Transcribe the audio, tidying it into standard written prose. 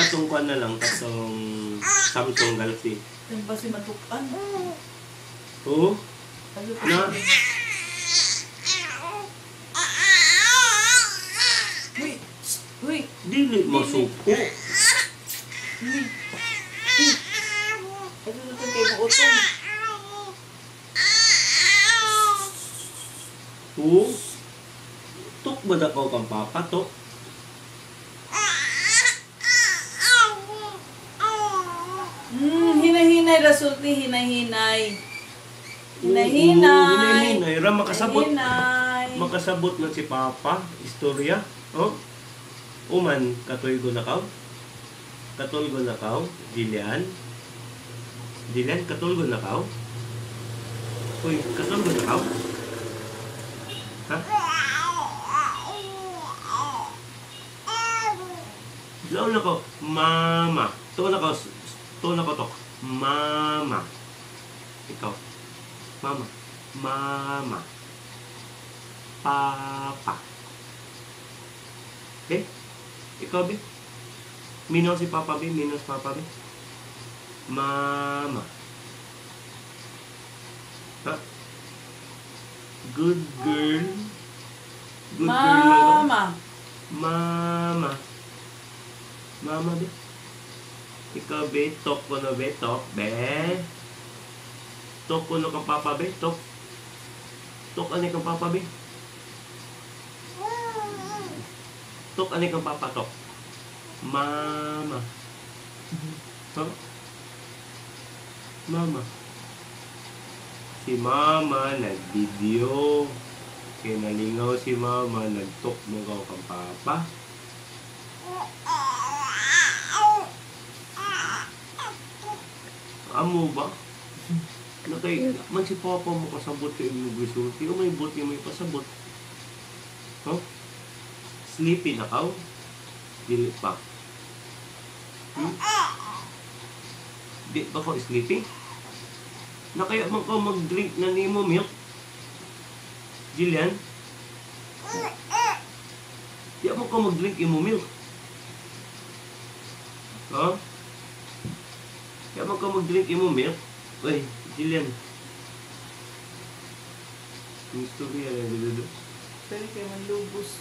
katong kuan na lang, katong Samsung Galaxy. Yung ba si matukan? Oo. Na. Uy! Uy! Dili masuko. Uy! Ano na ito kayo mo utong? Oo. Tok ba na ko kang papa, tok? Hinay-hinay rasulti, hinay-hinay. Hinay-hinay. Hinay-hinay. Ra makasabot. Hinay. Makasabot man si papa. Istorya. Oh. Uman, katulgo na kaw. Katulgo na kaw. Dilian. Dilian, katulgo na kaw. Uy, katulgo na kaw. Ha? Law na ko. Mama. Tuon na ko. Tuon na ko to. Mama. Ikaw. Mama. Mama. Papa. Okay? Ikaw, be? Minaw si Papa, be? Minaw si Papa, be? Mama. Ha? Good girl. Good girl lang ba? Mama. Mama. Mama, be? Ikaw, be? Talk ko na, be? Talk, be? Talk ko na kang Papa, be? Talk. Talk ani kang Papa, be? Talk ani kang Papa, talk. Mama. Ha? Mama. Si Mama nag-video. Kaya nalingaw si Mama, nag-talk mo kaw kang Papa. Amo ba? Nakay, man si Papa mo kasabot ka yung gusto. Yung may bot yung may pasabot. Huh? Sleepy na kaw? Dili pa. Hmm? Di ba ko sleepy? Nakaya man ko mag-drink na nimo milk? Jillian? Di mo ko mag-drink imo milk? Huh? Di mo ko mag-drink imo milk? Uy, Jillian. Gusto ko yan. Pwede kayo manlubos.